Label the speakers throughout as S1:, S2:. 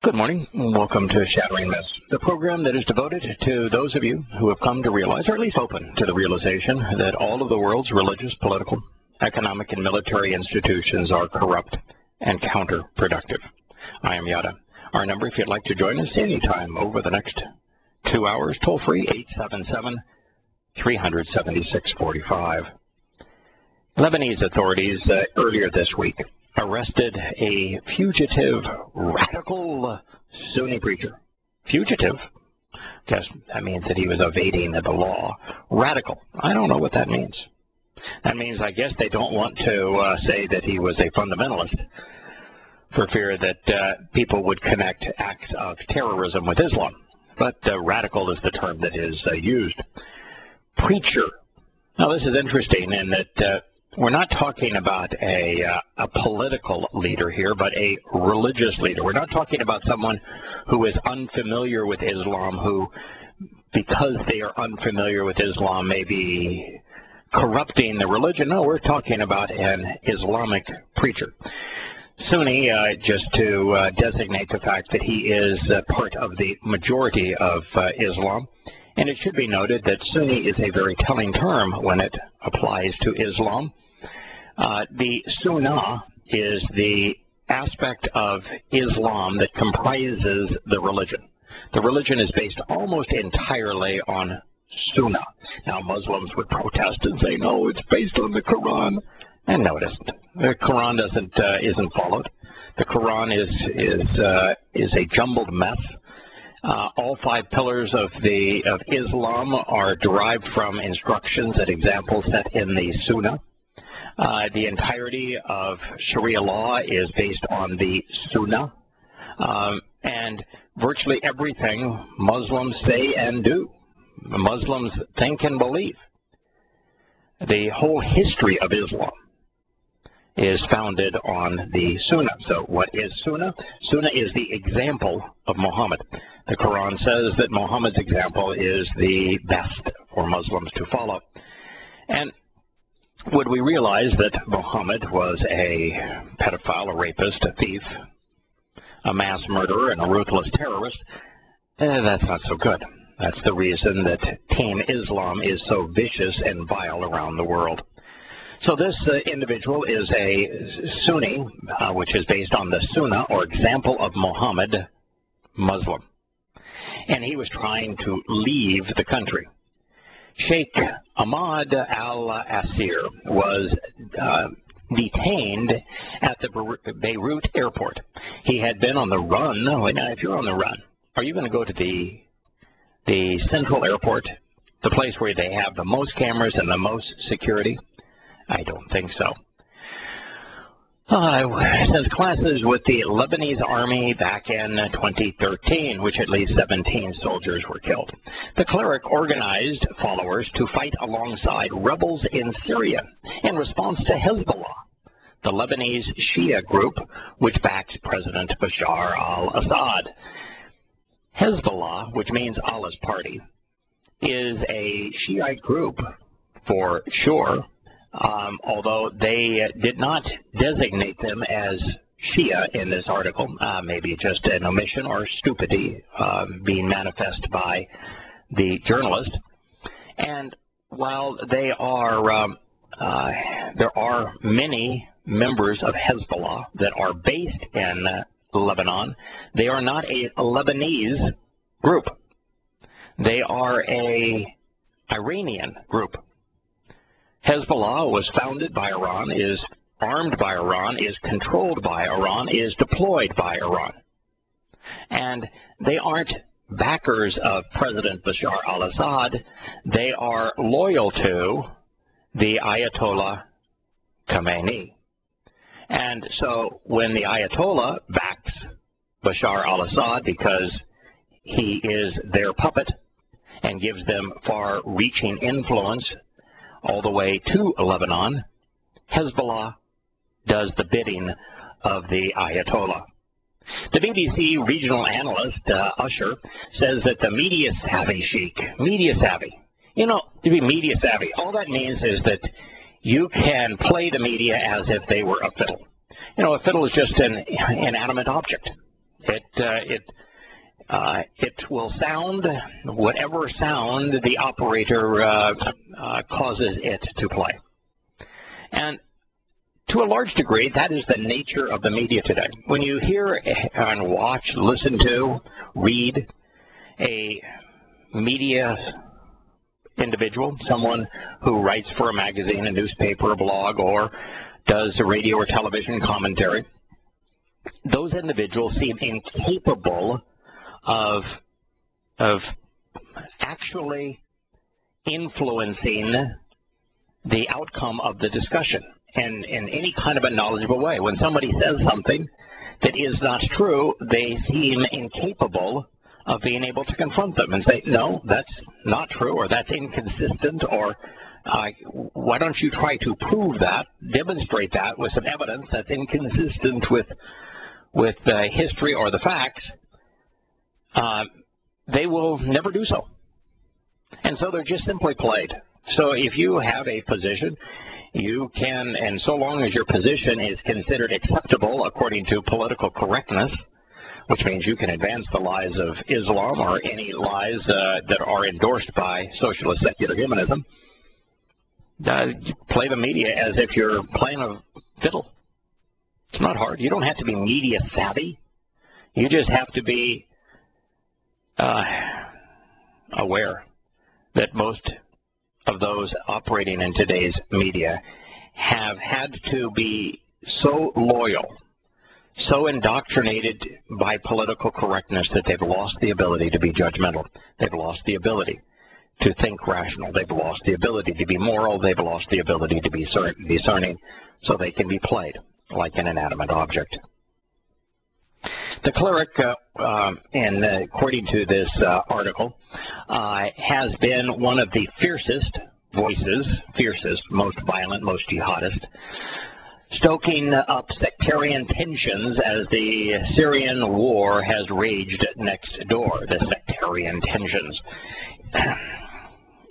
S1: Good morning. Welcome to Shattering Myths, the program that is devoted to those of you who have come to realize, or at least open to the realization, that all of the world's religious, political, economic, and military institutions are corrupt and counterproductive. I am Yahowah. Our number, if you'd like to join us anytime over the next 2 hours, toll free, 877-376-45. Lebanese authorities earlier this week arrested a fugitive radical Sunni preacher. Fugitive? Guess that means that he was evading the law. Radical. I don't know what that means. That means I guess they don't want to say that he was a fundamentalist for fear that people would connect acts of terrorism with Islam. But radical is the term that is used. Preacher. Now this is interesting in that we're not talking about a political leader here, but a religious leader. We're not talking about someone who is unfamiliar with Islam, who, because they are unfamiliar with Islam, may be corrupting the religion. No, we're talking about an Islamic preacher. Sunni, just to designate the fact that he is part of the majority of Islam. And it should be noted that Sunni is a very telling term when it applies to Islam. The Sunnah is the aspect of Islam that comprises the religion. The religion is based almost entirely on Sunnah. Now, Muslims would protest and say, no, it's based on the Quran. And no, it isn't. The Quran isn't followed. The Quran is a jumbled mess. All 5 pillars of Islam are derived from instructions and examples set in the Sunnah. The entirety of Sharia law is based on the Sunnah. And virtually everything Muslims say and do, Muslims think and believe. The whole history of Islam is founded on the Sunnah. So what is Sunnah? Sunnah is the example of Muhammad. The Quran says that Muhammad's example is the best for Muslims to follow. And would we realize that Muhammad was a pedophile, a rapist, a thief, a mass murderer, and a ruthless terrorist? That's not so good. That's the reason that Team Islam is so vicious and vile around the world. So this individual is a Sunni, which is based on the Sunnah, or example of Muhammad, Muslim. And he was trying to leave the country. Sheikh Ahmad al-Assir was detained at the Beirut airport. He had been on the run. Now, if you're on the run, are you going to go to the central airport, the place where they have the most cameras and the most security? I don't think so. Since classes with the Lebanese army back in 2013, which at least 17 soldiers were killed. The cleric organized followers to fight alongside rebels in Syria in response to Hezbollah, the Lebanese Shia group which backs President Bashar al-Assad. Hezbollah, which means Allah's party, is a Shiite group for sure. Although they did not designate them as Shia in this article, maybe just an omission or stupidity being manifest by the journalist. And while they are, there are many members of Hezbollah that are based in Lebanon, they are not a Lebanese group. They are a Iranian group. Hezbollah was founded by Iran, is armed by Iran, is controlled by Iran, is deployed by Iran. And they aren't backers of President Bashar al-Assad. They are loyal to the Ayatollah Khamenei. And so when the Ayatollah backs Bashar al-Assad because he is their puppet and gives them far-reaching influence all the way to Lebanon, Hezbollah does the bidding of the Ayatollah. The BBC regional analyst, Usher, says that the media-savvy sheik, media-savvy, to be media-savvy, all that means is that you can play the media as if they were a fiddle. A fiddle is just an inanimate object. It will sound whatever sound the operator causes it to play. And to a large degree, that is the nature of the media today. When you hear and watch, listen to, read a media individual, someone who writes for a magazine, a newspaper, a blog, or does a radio or television commentary, those individuals seem incapable of actually influencing the outcome of the discussion in any kind of a knowledgeable way. When somebody says something that is not true, they seem incapable of being able to confront them and say, no, that's not true, or that's inconsistent, or why don't you try to prove that, demonstrate that with some evidence that's inconsistent with history or the facts. They will never do so. And so they're just simply played. So if you have a position, you can, and so long as your position is considered acceptable according to political correctness, which means you can advance the lies of Islam or any lies that are endorsed by socialist secular humanism, play the media as if you're playing a fiddle. It's not hard. You don't have to be media savvy. You just have to be aware that most of those operating in today's media have had to be so loyal, so indoctrinated by political correctness that they've lost the ability to be judgmental. They've lost the ability to think rational. They've lost the ability to be moral. They've lost the ability to be discerning, so they can be played like an inanimate object. The cleric, according to this article, has been one of the fiercest voices, most violent, most jihadist, stoking up sectarian tensions as the Syrian war has raged next door, the sectarian tensions.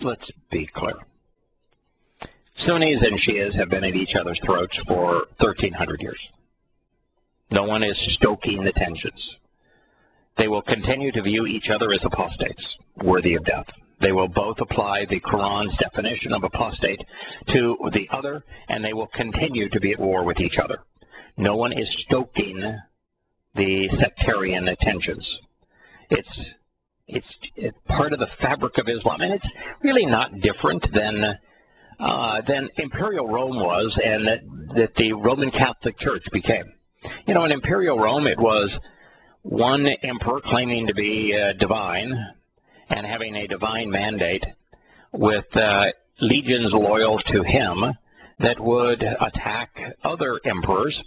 S1: Let's be clear. Sunnis and Shias have been at each other's throats for 1,300 years. No one is stoking the tensions. They will continue to view each other as apostates, worthy of death. They will both apply the Quran's definition of apostate to the other, and they will continue to be at war with each other. No one is stoking the sectarian tensions. It's part of the fabric of Islam, and it's really not different than Imperial Rome was, and that the Roman Catholic Church became. You know, in Imperial Rome, it was one emperor claiming to be divine and having a divine mandate with legions loyal to him that would attack other emperors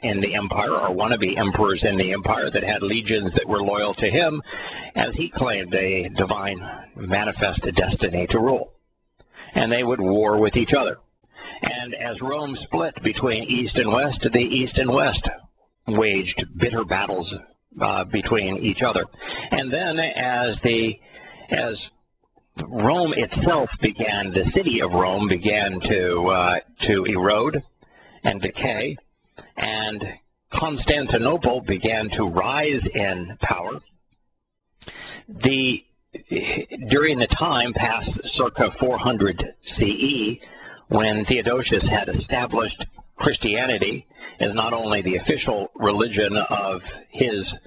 S1: in the empire, or wannabe emperors in the empire that had legions that were loyal to him, as he claimed a divine manifest destiny to rule. And they would war with each other. And as Rome split between East and West, the East and West waged bitter battles between each other. And then as Rome itself began, the city of Rome began to erode and decay, and Constantinople began to rise in power, during the time past circa 400 CE, when Theodosius had established Christianity as not only the official religion of his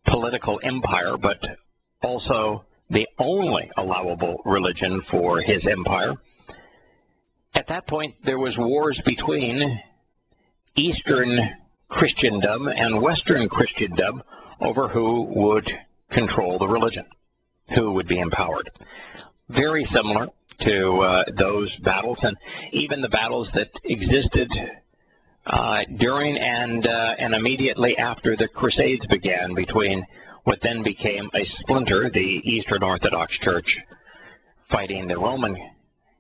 S1: political empire, but also the only allowable religion for his empire. At that point, there was wars between Eastern Christendom and Western Christendom over who would control the religion, who would be empowered. Very similar to those battles, and even the battles that existed during and immediately after the Crusades began between what then became a splinter, the Eastern Orthodox Church, fighting the Roman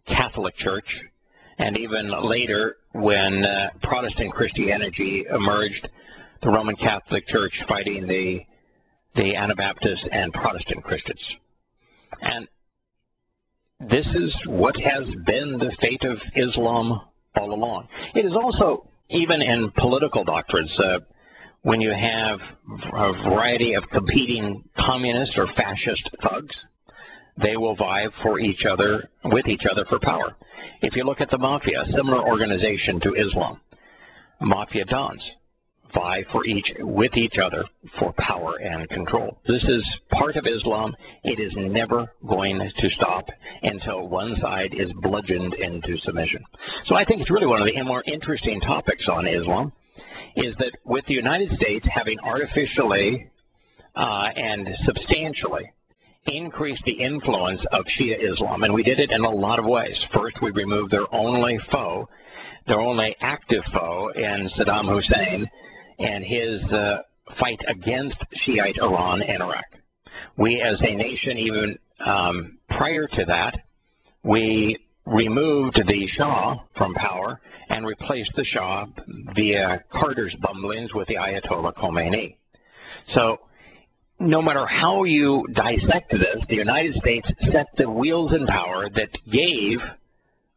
S1: Catholic Church, and even later when Protestant Christianity emerged, the Roman Catholic Church fighting the Anabaptists and Protestant Christians. And this is what has been the fate of Islam all along. It is also, even in political doctrines, when you have a variety of competing communist or fascist thugs, they will vie for each other, with each other for power. If you look at the mafia, a similar organization to Islam, mafia dons vie with each other for power and control. This is part of Islam. It is never going to stop until one side is bludgeoned into submission. So I think it's really one of the more interesting topics on Islam, is that with the United States having artificially and substantially increased the influence of Shia Islam, and we did it in a lot of ways. First, we removed their only foe, their only active foe in Saddam Hussein and his fight against Shiite Iran and Iraq. We as a nation, even prior to that, we removed the Shah from power and replaced the Shah via Carter's bumblings with the Ayatollah Khomeini. So no matter how you dissect this, the United States set the wheels in power that gave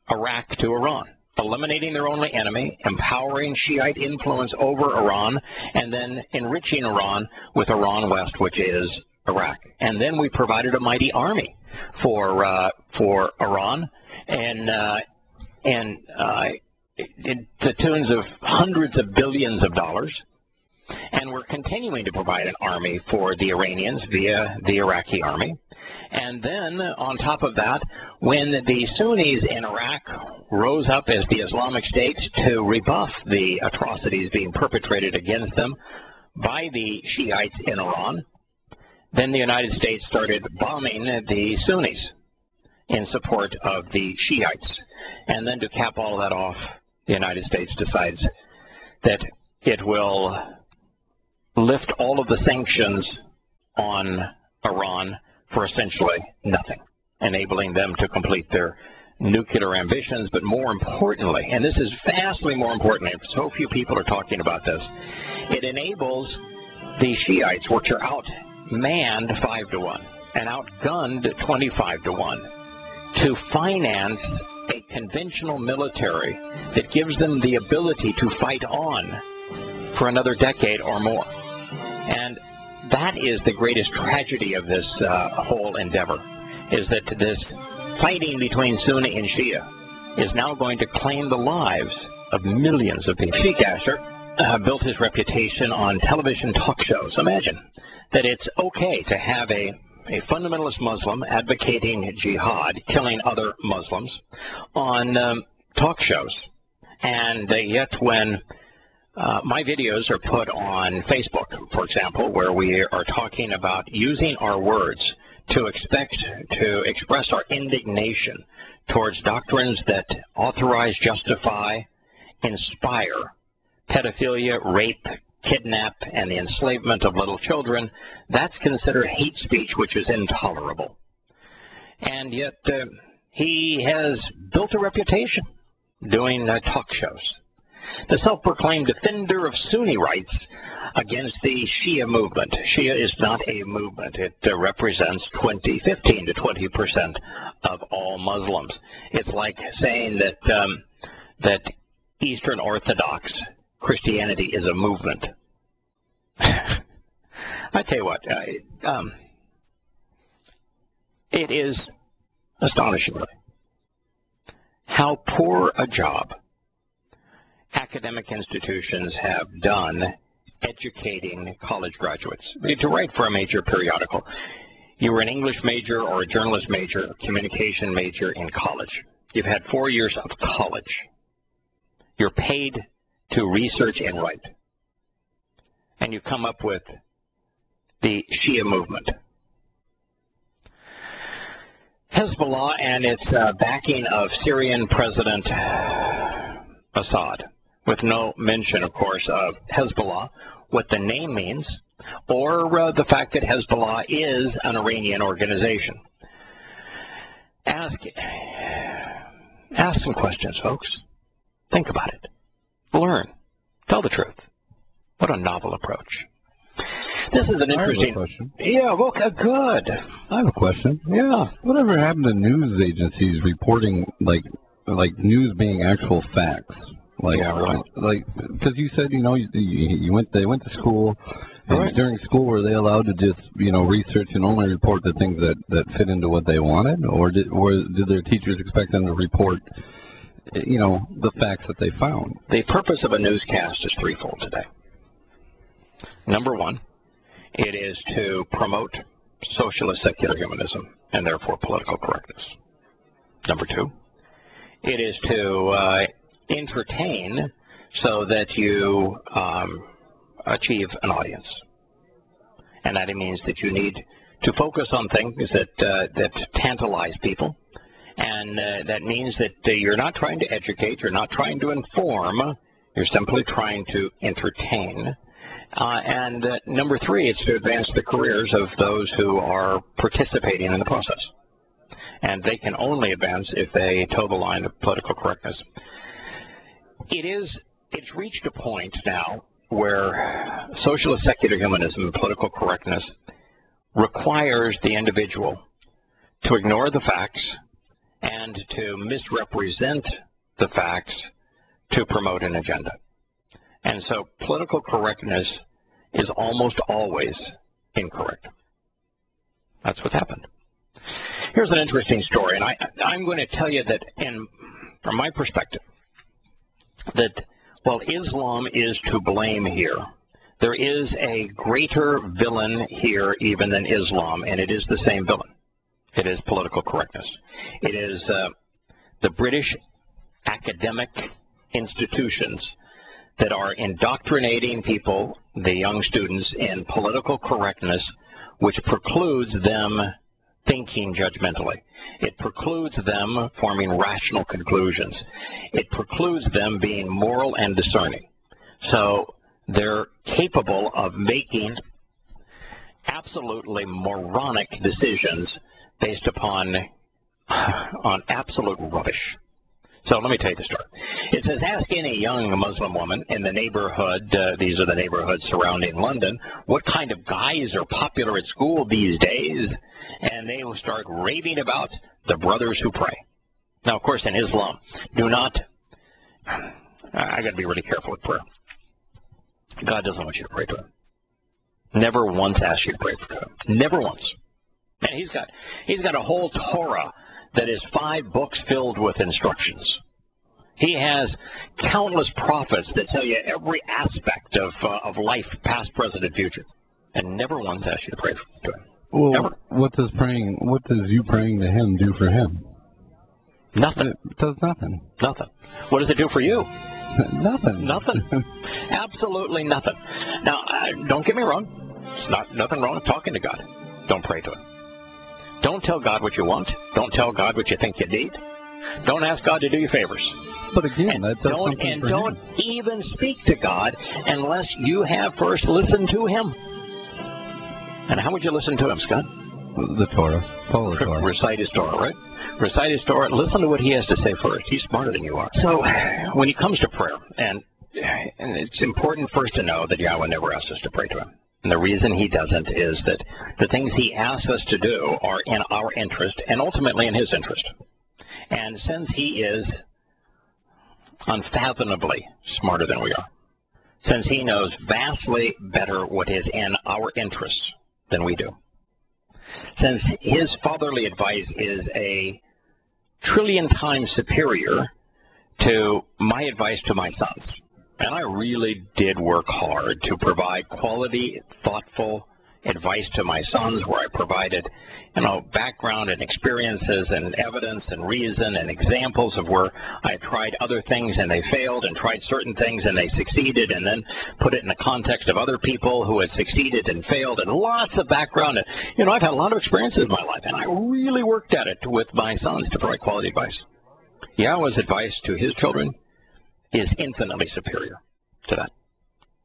S1: Iraq to Iran, eliminating their only enemy, empowering Shiite influence over Iran, and then enriching Iran with Iran West, which is Iraq. And then we provided a mighty army for Iran, and to tunes of hundreds of billions of dollars. And we're continuing to provide an army for the Iranians via the Iraqi army. And then on top of that, when the Sunnis in Iraq rose up as the Islamic State to rebuff the atrocities being perpetrated against them by the Shiites in Iran, then the United States started bombing the Sunnis in support of the Shiites. And then to cap all that off, the United States decides that it will lift all of the sanctions on Iran for essentially nothing, enabling them to complete their nuclear ambitions. But more importantly, and this is vastly more important, if so few people are talking about this, it enables the Shiites, which are outmanned 5-1 and outgunned 25-1, to finance a conventional military that gives them the ability to fight on for another decade or more. And that is the greatest tragedy of this whole endeavor, is that this fighting between Sunni and Shia is now going to claim the lives of millions of people. Sheikh Asher built his reputation on television talk shows. Imagine that it's okay to have a fundamentalist Muslim advocating jihad, killing other Muslims, on talk shows. And yet when my videos are put on Facebook, for example, where we are talking about using our words to express our indignation towards doctrines that authorize, justify, inspire pedophilia, rape, kidnap, and the enslavement of little children, that's considered hate speech, which is intolerable. And yet he has built a reputation doing talk shows. The self-proclaimed defender of Sunni rights against the Shia movement. Shia is not a movement. It represents 15 to 20% of all Muslims. It's like saying that Eastern Orthodox Christianity is a movement. I tell you what, it is astonishing, really, how poor a job academic institutions have done educating college graduates. To write for a major periodical, you were an English major or a journalist major, a communication major in college. You've had 4 years of college. You're paid to research and write. And you come up with the Shia movement. Hezbollah and its backing of Syrian President Assad, with no mention, of course, of Hezbollah, what the name means, or the fact that Hezbollah is an Iranian organization. Ask some questions, folks. Think about it. Learn. Tell the truth. What a novel approach. This is an interesting
S2: question.
S1: Yeah, well, good.
S2: I have a question. Yeah. Whatever happened to news agencies reporting like news being actual facts? Like,
S1: Yeah, right.
S2: Like, because you said, they went to school, and
S1: Right.
S2: during school were they allowed to just, research and only report the things that fit into what they wanted, or did their teachers expect them to report, the facts that they found?
S1: The purpose of a newscast is threefold today. Number one, it is to promote socialist secular humanism and therefore political correctness. Number two, it is to entertain so that you achieve an audience. And that means that you need to focus on things that tantalize people. And that means that you're not trying to educate, you're not trying to inform, you're simply trying to entertain. And number three, it's to advance the careers of those who are participating in the process. And they can only advance if they toe the line of political correctness. It's reached a point now where socialist secular humanism and political correctness requires the individual to ignore the facts and to misrepresent the facts to promote an agenda. And so political correctness is almost always incorrect. That's what happened. Here's an interesting story, and I'm going to tell you that, from my perspective, that while Islam is to blame here, there is a greater villain here even than Islam, and it is the same villain. It is political correctness. It is the British academic institutions that are indoctrinating people, the young students, in political correctness, which precludes them thinking judgmentally. It precludes them forming rational conclusions. It precludes them being moral and discerning. So they're capable of making absolutely moronic decisions based upon absolute rubbish. So let me tell you the story. It says, ask any young Muslim woman in the neighborhood, these are the neighborhoods surrounding London, what kind of guys are popular at school these days, and they will start raving about the brothers who pray. Now, of course, in Islam, I got to be really careful with prayer. God doesn't want you to pray to him. Never once asked you to pray for him. Never once. And he's got a whole Torah that is 5 books filled with instructions. He has countless prophets that tell you every aspect of life, past, present, and future, and never once asked you to pray to him.
S2: Well,
S1: never.
S2: What does you praying to him do for him?
S1: Nothing.
S2: It does nothing.
S1: Nothing. What does it do for you?
S2: Nothing.
S1: Nothing. Absolutely nothing. Now, don't get me wrong. It's nothing wrong with talking to God. Don't pray to him. Don't tell God what you want. Don't tell God what you think you need. Don't ask God to do you favors.
S2: But again, that does something for him.
S1: And don't even speak to God unless you have first listened to him. And how would you listen to him, Scott?
S2: The Torah. Follow the Torah.
S1: Recite his Torah, right? Recite his Torah. Listen to what he has to say first. He's smarter than you are. So when it comes to prayer, and it's important first to know that Yahweh never asks us to pray to him. And the reason he doesn't is that the things he asks us to do are in our interest and ultimately in his interest. And since he is unfathomably smarter than we are, since he knows vastly better what is in our interests than we do, since his fatherly advice is a trillion times superior to my advice to my sons, and I really did work hard to provide quality, thoughtful advice to my sons, where I provided, background and experiences and evidence and reason and examples of where I tried other things and they failed, and tried certain things and they succeeded, and then put it in the context of other people who had succeeded and failed, and lots of background. And, I've had a lot of experiences in my life, and I really worked at it with my sons to provide quality advice. Yahweh's advice to his children is infinitely superior to that.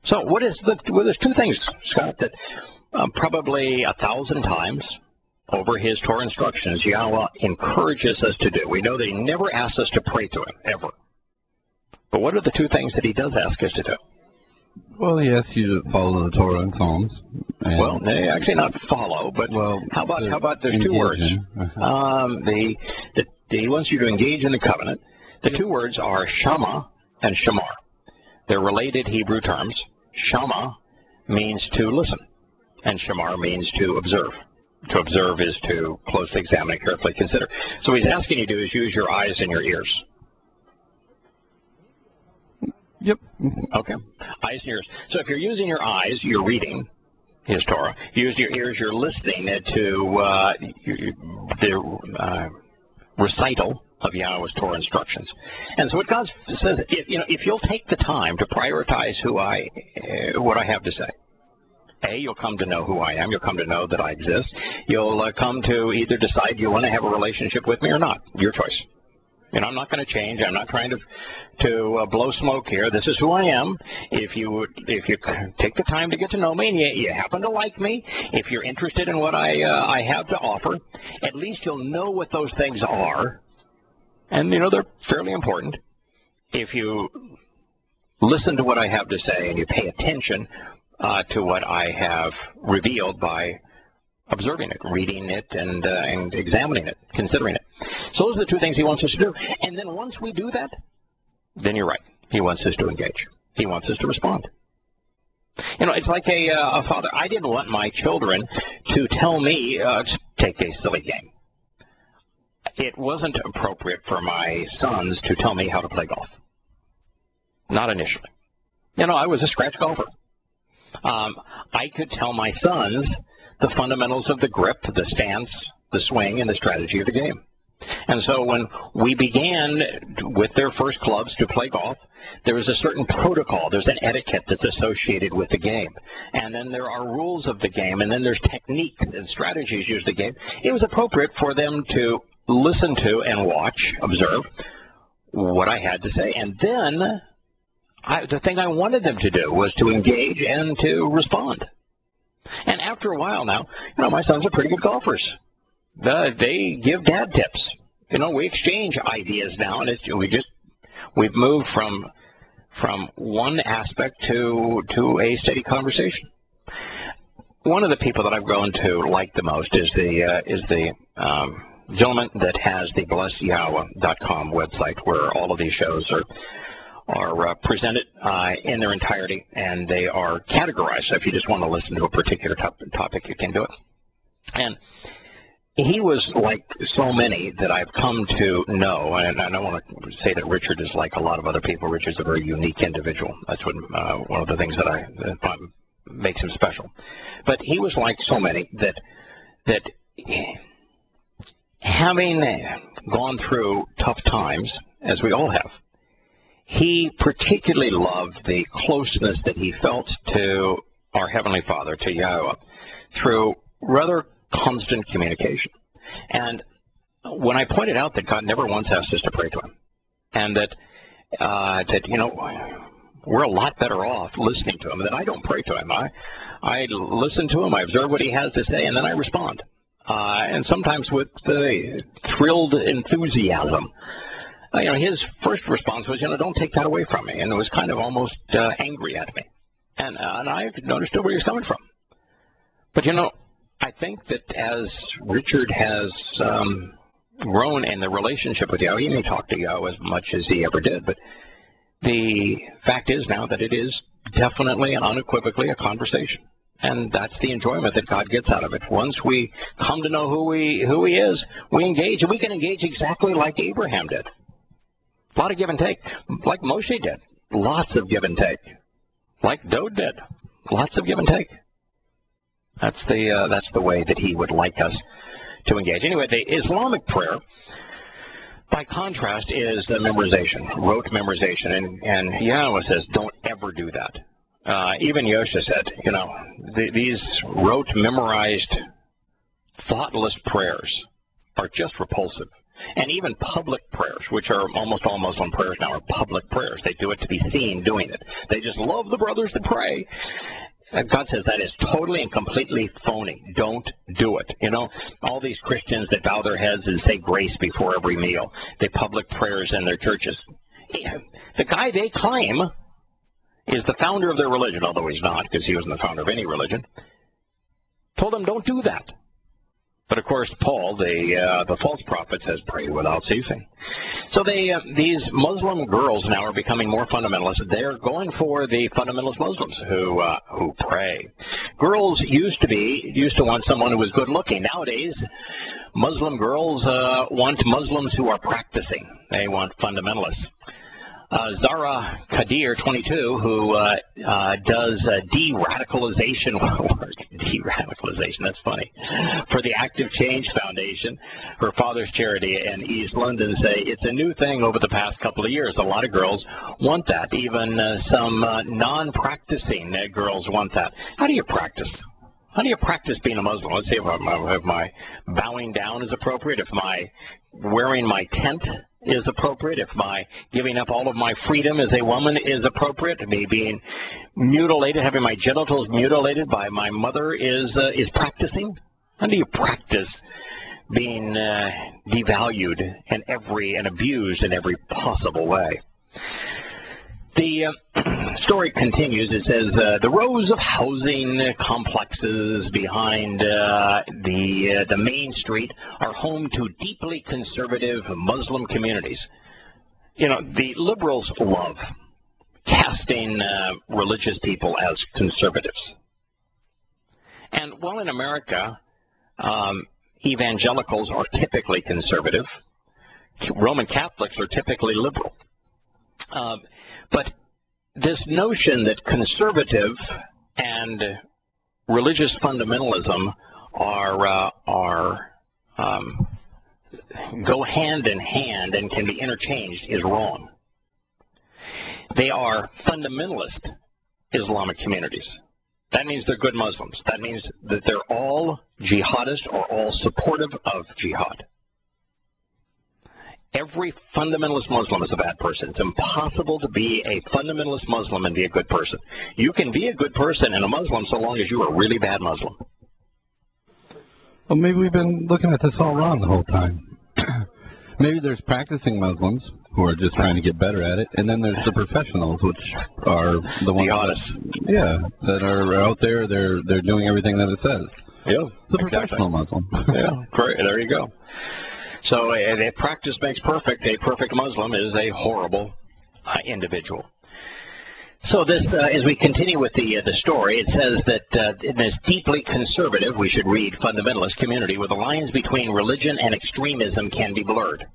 S1: So there's 2 things, Scott, that probably 1,000 times over his Torah instructions, Yahweh encourages us to do. We know that he never asks us to pray to him, ever. But what are the 2 things that he does ask us to do?
S2: Well, he asks you to follow the Torah and Psalms. And
S1: well, actually not follow, but how about there's 2 words. He wants you to engage in the covenant. The 2 words are Shama and shamar. They're related Hebrew terms. Shama means to listen, and shamar means to observe. To observe is to closely examine and carefully consider. So what he's asking you to do is use your eyes and your ears.
S2: Yep.
S1: Okay. Eyes and ears. So if you're using your eyes, you're reading his Torah. If you use your ears, you're listening to the recital of Yahowah's Torah instructions. And so what God says, if you'll take the time to prioritize what I have to say, you'll come to know who I am. You'll come to know that I exist. You'll come to either decide you want to have a relationship with me or not. Your choice. I'm not going to change. I'm not trying to blow smoke here. This is who I am. If you take the time to get to know me and you happen to like me, if you're interested in what I have to offer, at least you'll know what those things are. And, they're fairly important. If you listen to what I have to say and you pay attention to what I have revealed by observing it, reading it, and examining it, considering it. So those are the two things he wants us to do. And then once we do that, then you're right. He wants us to engage. He wants us to respond. It's like a father. I didn't want my children to tell me, take a silly game. It wasn't appropriate for my sons to tell me how to play golf. Not initially. I was a scratch golfer. I could tell my sons the fundamentals of the grip, the stance, the swing, and the strategy of the game. And so when we began with their first clubs to play golf, there was a certain protocol. There's an etiquette that's associated with the game. And then there are rules of the game, and then there's techniques and strategies used in the game. It was appropriate for them to listen to and watch, observe what I had to say. And then the thing I wanted them to do was to engage and to respond. And after a while now, my sons are pretty good golfers. They give dad tips. We exchange ideas now, and we've moved from one aspect to a steady conversation. One of the people that I've grown to like the most is the gentleman that has the blessyahowah.com website, where all of these shows are presented in their entirety, and they are categorized. So if you just want to listen to a particular topic, you can do it. And he was like so many that I've come to know, and I don't want to say that Richard is like a lot of other people. Richard's a very unique individual. That's what one of the things that makes him special. But he was like so many that having gone through tough times, as we all have, he particularly loved the closeness that he felt to our Heavenly Father, to Yahowah, through rather constant communication. And when I pointed out that God never once asked us to pray to him, and that we're a lot better off listening to him, that I don't pray to him. I listen to him, I observe what he has to say, and then I respond. And sometimes with thrilled enthusiasm. His first response was, don't take that away from me. And it was kind of almost angry at me. And I understood where he was coming from. But, I think that as Richard has grown in the relationship with Yahowah, he may talk to Yahowah as much as he ever did, but the fact is now that it is definitely and unequivocally a conversation. And that's the enjoyment that God gets out of it. Once we come to know who he is, we engage, and we can engage exactly like Abraham did. A lot of give and take, like Moshe did. Lots of give and take. Like Dode did. Lots of give and take. That's the way that he would like us to engage. Anyway, the Islamic prayer, by contrast, is memorization, rote memorization. And Yahowah says, don't ever do that. Even Yosha said, these rote, memorized, thoughtless prayers are just repulsive. And even public prayers, which are almost all Muslim prayers now, are public prayers. They do it to be seen doing it. They just love the brothers to pray. God says that is totally and completely phony. Don't do it. All these Christians that bow their heads and say grace before every meal, the public prayers in their churches. The guy they claim is the founder of their religion, although he's not, because he wasn't the founder of any religion, told them don't do that. But of course, Paul, the false prophet, says, pray without ceasing. So these Muslim girls now are becoming more fundamentalist. They're going for the fundamentalist Muslims who pray. Girls used to want someone who was good looking. Nowadays, Muslim girls want Muslims who are practicing. They want fundamentalists. Zara Kadir, 22, who does de-radicalization work. De-radicalization, that's funny. For the Active Change Foundation, her father's charity in East London, say it's a new thing over the past couple of years. A lot of girls want that. Even some non-practicing girls want that. How do you practice? How do you practice being a Muslim? Let's see if my bowing down is appropriate, if my wearing my tent is appropriate, if my giving up all of my freedom as a woman is appropriate, me being mutilated, having my genitals mutilated by my mother is practicing. How do you practice being devalued and abused in every possible way? The story continues. It says, the rows of housing complexes behind the main street are home to deeply conservative Muslim communities. You know, the liberals love casting religious people as conservatives. And while in America, evangelicals are typically conservative, Roman Catholics are typically liberal. But this notion that conservative and religious fundamentalism go hand in hand and can be interchanged is wrong. They are fundamentalist Islamic communities. That means they're good Muslims. That means that they're all jihadist or all supportive of jihad. Every fundamentalist Muslim is a bad person. It's impossible to be a fundamentalist Muslim and be a good person. You can be a good person and a Muslim so long as you are a really bad Muslim.
S2: Well, maybe we've been looking at this all wrong the whole time. Maybe there's practicing Muslims who are just trying to get better at it, and then there's the professionals, which are the ones that are out there. They're doing everything that it says.
S1: Yeah,
S2: the professional Muslim.
S1: Yeah, great. There you go. So if practice makes perfect, a perfect Muslim is a horrible individual. So this, as we continue with the story, it says that in this deeply conservative, we should read fundamentalist community, where the lines between religion and extremism can be blurred.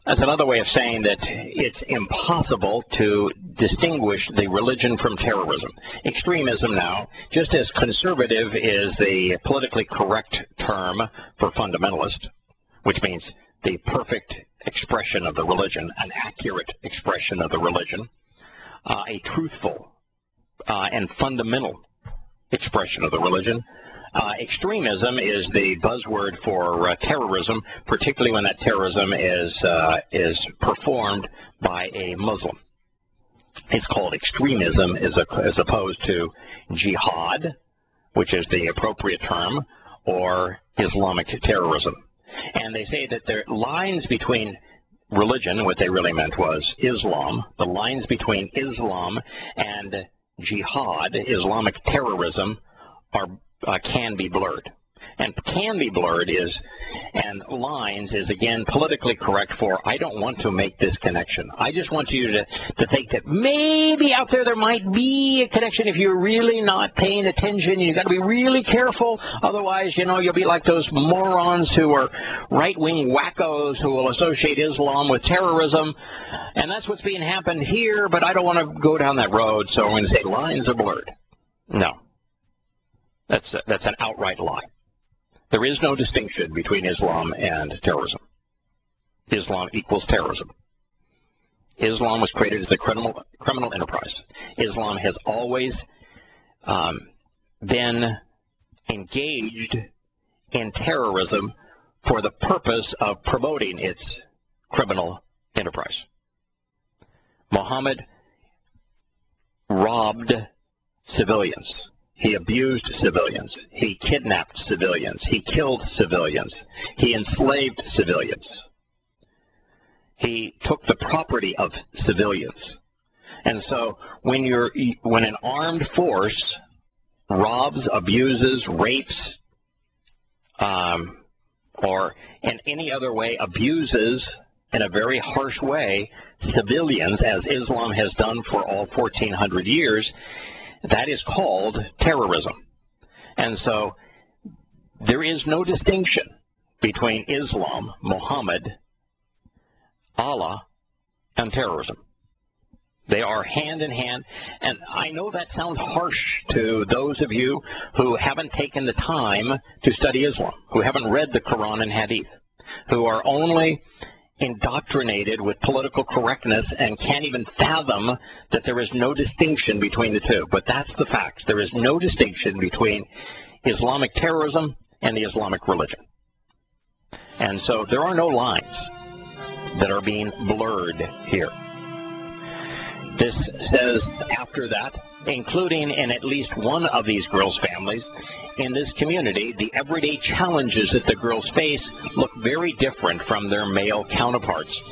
S1: That's another way of saying that it's impossible to distinguish the religion from terrorism. Extremism now, just as conservative is the politically correct term for fundamentalist, which means the perfect expression of the religion, an accurate expression of the religion, a truthful and fundamental expression of the religion. Extremism is the buzzword for terrorism, particularly when that terrorism is performed by a Muslim. It's called extremism as opposed to jihad, which is the appropriate term, or Islamic terrorism. And they say that there are lines between religion, what they really meant was Islam, the lines between Islam and jihad, Islamic terrorism, can be blurred. And can be blurred and lines is, again, politically correct for, I don't want to make this connection. I just want you to think that maybe out there might be a connection if you're really not paying attention. You've got to be really careful. Otherwise, you'll be like those morons who are right-wing wackos who will associate Islam with terrorism. And that's what's being happened here, but I don't want to go down that road, so I'm going to say lines are blurred. No. That's an outright lie. There is no distinction between Islam and terrorism. Islam equals terrorism. Islam was created as a criminal enterprise. Islam has always been engaged in terrorism for the purpose of promoting its criminal enterprise. Muhammad robbed civilians. He abused civilians. He kidnapped civilians. He killed civilians. He enslaved civilians. He took the property of civilians. And so when an armed force robs, abuses, rapes, or in any other way abuses in a very harsh way civilians, as Islam has done for all 1,400 years, that is called terrorism. And so there is no distinction between Islam, Muhammad, Allah, and terrorism. They are hand in hand, and I know that sounds harsh to those of you who haven't taken the time to study Islam, who haven't read the Quran and Hadith, who are only indoctrinated with political correctness and can't even fathom that there is no distinction between the two. But that's the facts. There is no distinction between Islamic terrorism and the Islamic religion. And so there are no lines that are being blurred here. This says after that, including in at least one of these girls' families, in this community, the everyday challenges that the girls face look very different from their male counterparts.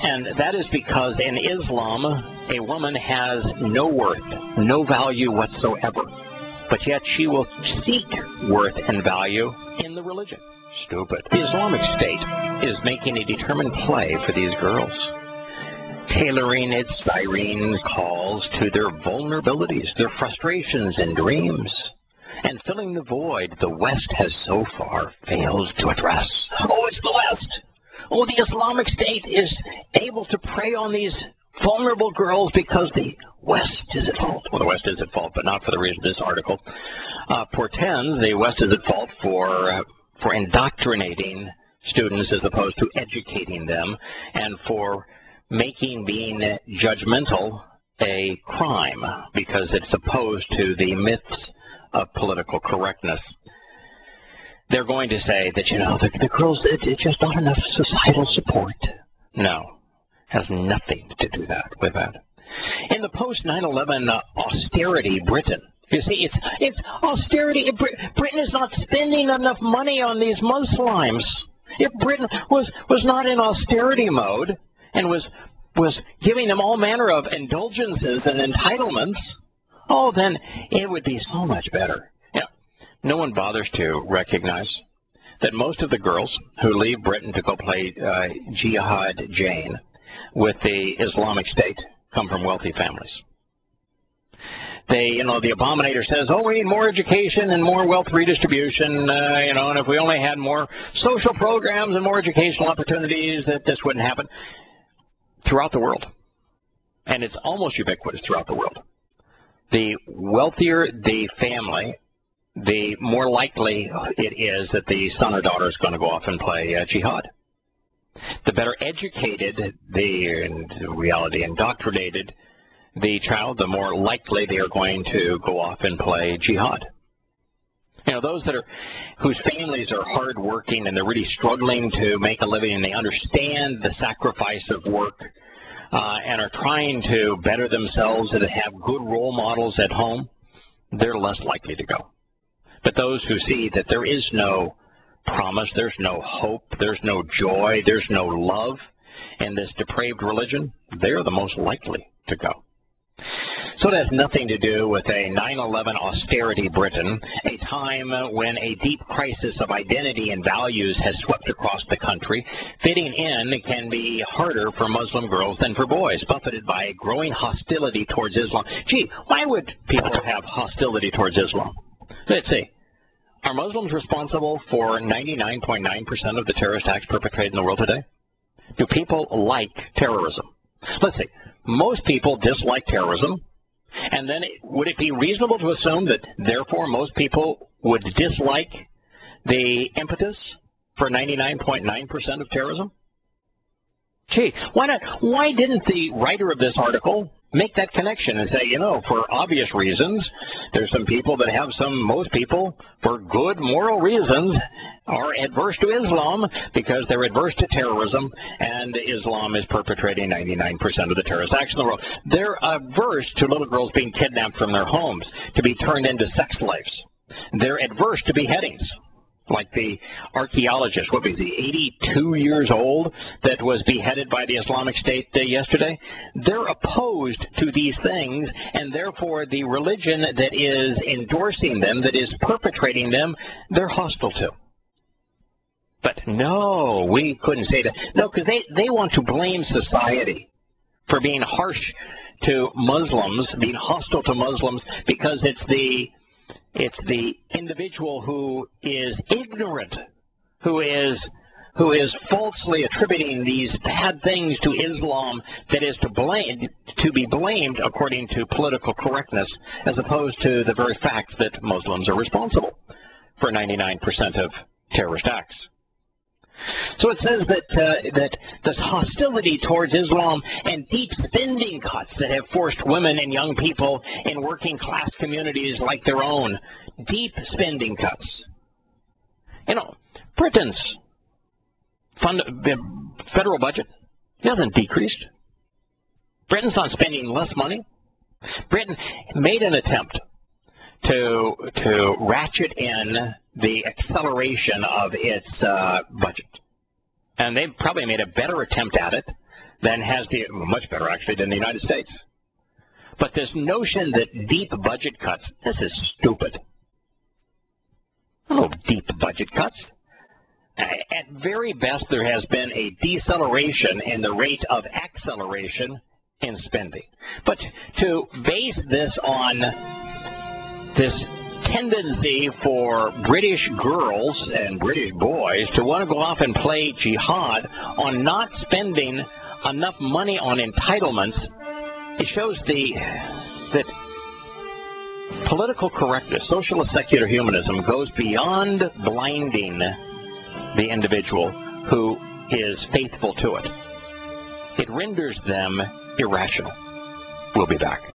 S1: And that is because in Islam, a woman has no worth, no value whatsoever. But yet she will seek worth and value in the religion. Stupid. The Islamic State is making a determined play for these girls, tailoring its siren calls to their vulnerabilities, their frustrations and dreams, and filling the void the West has so far failed to address. Oh, it's the West! Oh, the Islamic State is able to prey on these vulnerable girls because the West is at fault. Well, the West is at fault, but not for the reason this article portends. The West is at fault for indoctrinating students as opposed to educating them, and for making being judgmental a crime because it's opposed to the myths of political correctness. They're going to say that, you know, the girls, it's just not enough societal support. No, has nothing to do with that. In the post-9/11 austerity Britain, you see, it's austerity. Britain is not spending enough money on these Muslims. If Britain was not in austerity mode and was giving them all manner of indulgences and entitlements, oh, then it would be so much better. You know, no one bothers to recognize that most of the girls who leave Britain to go play Jihad Jane with the Islamic State come from wealthy families. They, you know, the abominator says, oh, we need more education and more wealth redistribution, you know, and if we only had more social programs and more educational opportunities, that this wouldn't happen. Throughout the world, and it's almost ubiquitous throughout the world, the wealthier the family, the more likely it is that the son or daughter is going to go off and play jihad. The better educated, in reality indoctrinated the child, the more likely they are going to go off and play jihad. You know, those whose families are hardworking and they're really struggling to make a living, and they understand the sacrifice of work and are trying to better themselves and have good role models at home, they're less likely to go. But those who see that there is no promise, there's no hope, there's no joy, there's no love in this depraved religion, they're the most likely to go. So it has nothing to do with a 9/11 austerity Britain, a time when a deep crisis of identity and values has swept across the country. Fitting in can be harder for Muslim girls than for boys, buffeted by a growing hostility towards Islam. Gee, why would people have hostility towards Islam? Let's see. Are Muslims responsible for 99.9% of the terrorist acts perpetrated in the world today? Do people like terrorism? Let's see. Most people dislike terrorism. And then would it be reasonable to assume that, therefore, most people would dislike the impetus for 99.9% of terrorism? Gee, why not? Why didn't the writer of this article make that connection and say, you know, for obvious reasons, there's some people that have most people, for good moral reasons, are adverse to Islam because they're adverse to terrorism, and Islam is perpetrating 99% of the terrorist acts in the world. They're averse to little girls being kidnapped from their homes, to be turned into sex slaves. They're adverse to beheadings. Like the archaeologist, what was he, 82 years old, that was beheaded by the Islamic State yesterday? They're opposed to these things, and therefore the religion that is endorsing them, that is perpetrating them, they're hostile to. But no, we couldn't say that. No, because they want to blame society for being harsh to Muslims, being hostile to Muslims, because it's the individual who is ignorant, who is falsely attributing these bad things to Islam that is to be blamed according to political correctness, as opposed to the very fact that Muslims are responsible for 99% of terrorist acts. So it says that this hostility towards Islam and deep spending cuts that have forced women and young people in working class communities like their own, deep spending cuts. You know, Britain's federal budget hasn't decreased. Britain's not spending less money. Britain made an attempt to ratchet in the acceleration of its budget. And they've probably made a better attempt at it than much better actually, than the United States. But this notion that deep budget cuts, this is stupid. No deep budget cuts. At very best, there has been a deceleration in the rate of acceleration in spending. But to base this on this tendency for British girls and British boys to want to go off and play jihad on not spending enough money on entitlements, it shows that political correctness, socialist secular humanism, goes beyond blinding the individual who is faithful to it. It renders them irrational. We'll be back.